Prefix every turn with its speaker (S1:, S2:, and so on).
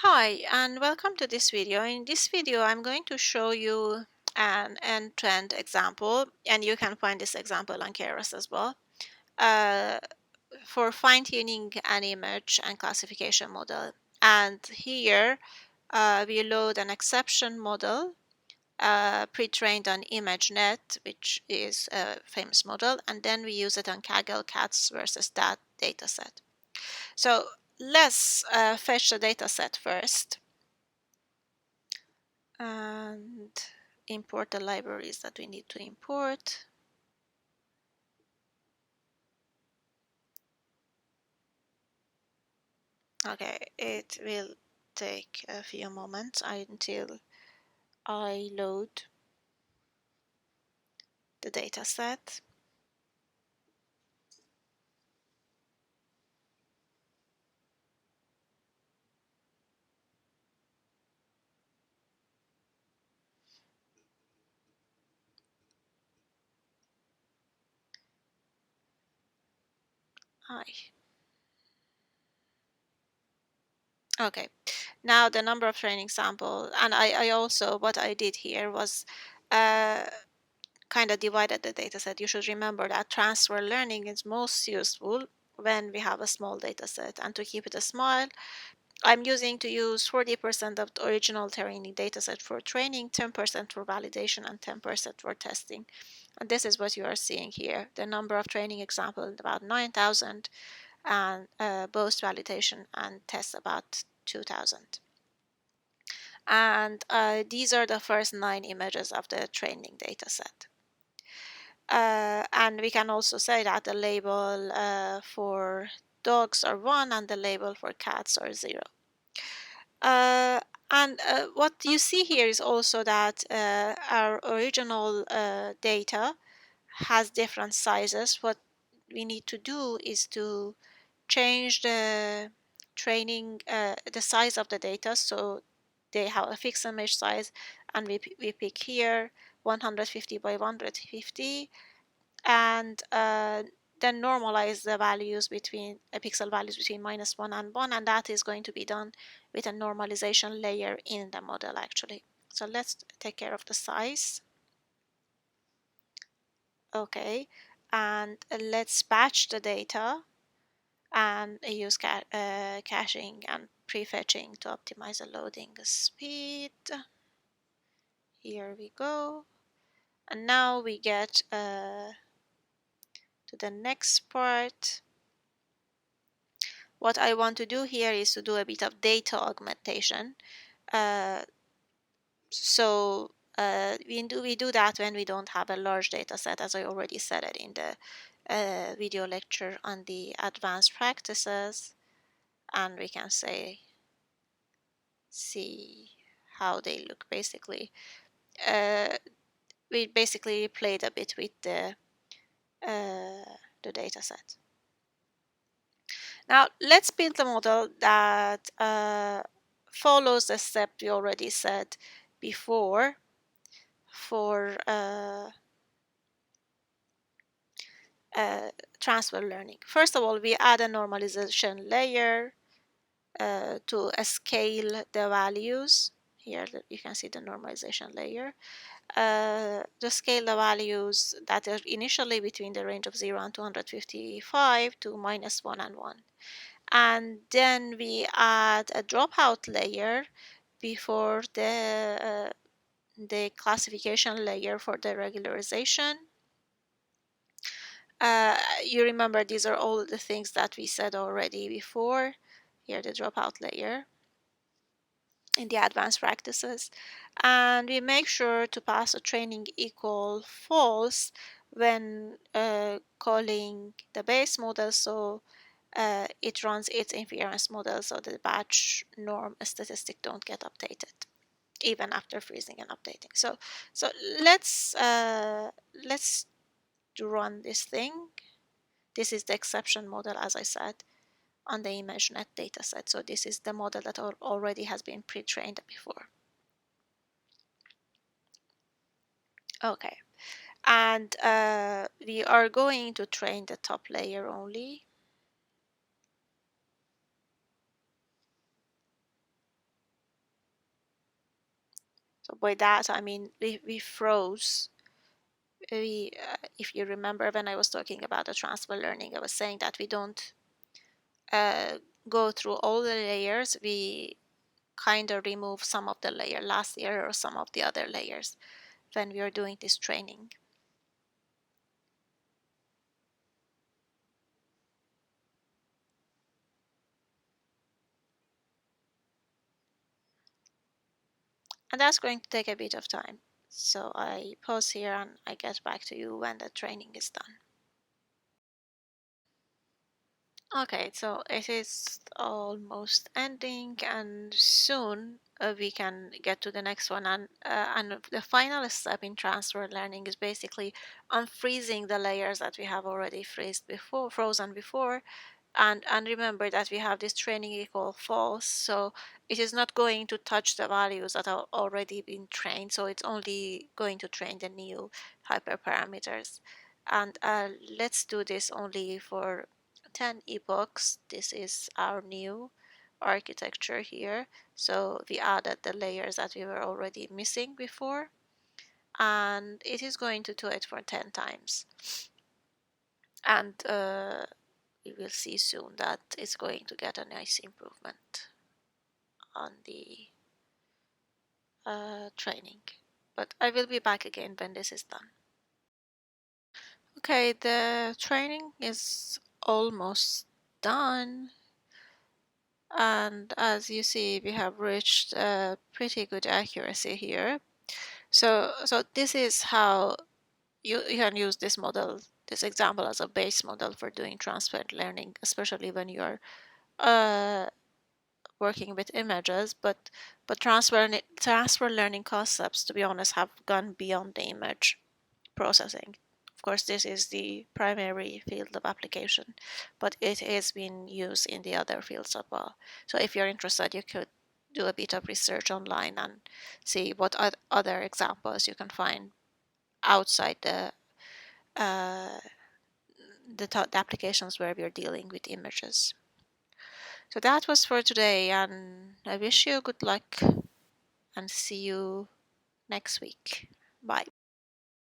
S1: Hi, and welcome to this video. In this video, I'm going to show you an end-to-end example, and you can find this example on Keras as well, uh, for fine-tuning an image and classification model. And here, we load an exception model pre-trained on ImageNet, which is a famous model, and then we use it on Kaggle cats versus that dataset. So let's fetch the dataset first and import the libraries that we need to import. Okay, it will take a few moments until I load the data set. Okay, now the number of training sample, and I also, what I did here was kind of divided the data set. You should remember that transfer learning is most useful when we have a small data set, and to keep it small, I'm using to use 40% of the original training dataset for training, 10% for validation, and 10% for testing. And this is what you are seeing here. The number of training examples about 9,000, and both validation and tests about 2,000. And these are the first 9 images of the training dataset. And we can also say that the label for dogs are 1 and the label for cats are 0. And what you see here is also that our original data has different sizes. What we need to do is to change the training, the size of the data, so they have a fixed image size, and we pick here 150 by 150, and then normalize the values between pixel values between -1 and 1, and that is going to be done with a normalization layer in the model actually. So let's take care of the size. Okay, and let's batch the data and use caching and prefetching to optimize the loading speed. Here we go, and now we get to the next part. What I want to do here is to do a bit of data augmentation. We do that when we don't have a large data set, as I already said it in the video lecture on the advanced practices, and we can see how they look basically. We basically played a bit with the data set. Now let's build a model that follows the step we already said before for transfer learning. First of all, we add a normalization layer to scale the values. Here you can see the normalization layer. To scale the values that are initially between the range of 0 and 255 to -1 and 1. And then we add a dropout layer before the classification layer for the regularization. You remember these are all the things that we said already before. Here the dropout layer in the advanced practices, and we make sure to pass a training equal false when calling the base model, so it runs its inference model, so the batch norm statistic don't get updated even after freezing and updating. So let's run this thing. This is the exception model, as I said, on the ImageNet dataset. So this is the model that already has been pre-trained before. Okay, and we are going to train the top layer only. So by that I mean we froze. If you remember when I was talking about the transfer learning, I was saying that we don't uh, go through all the layers. We kind of remove some of the layer last year or some of the other layers when we are doing this training. And that's going to take a bit of time. So I pause here and I get back to you when the training is done. Okay, so it is almost ending, and soon we can get to the next one. And the final step in transfer learning is basically unfreezing the layers that we have already frozen before, and remember that we have this training equal false, so it is not going to touch the values that are already been trained, so it's only going to train the new hyperparameters. And let's do this only for 10 epochs. This is our new architecture here, so we added the layers that we were already missing before, and it is going to do it for 10 times. And we will see soon that it's going to get a nice improvement on the training. But I will be back again when this is done. Okay, the training is almost done, and as you see we have reached a pretty good accuracy here. So this is how you can use this model, this example, as a base model for doing transfer learning, especially when you're uh, working with images, but transfer learning concepts, to be honest, have gone beyond the image processing. Of course, this is the primary field of application, but it is being used in the other fields as well. So if you're interested, you could do a bit of research online and see what other examples you can find outside uh, the applications where we're dealing with images. So that was for today, and I wish you good luck and see you next week. Bye.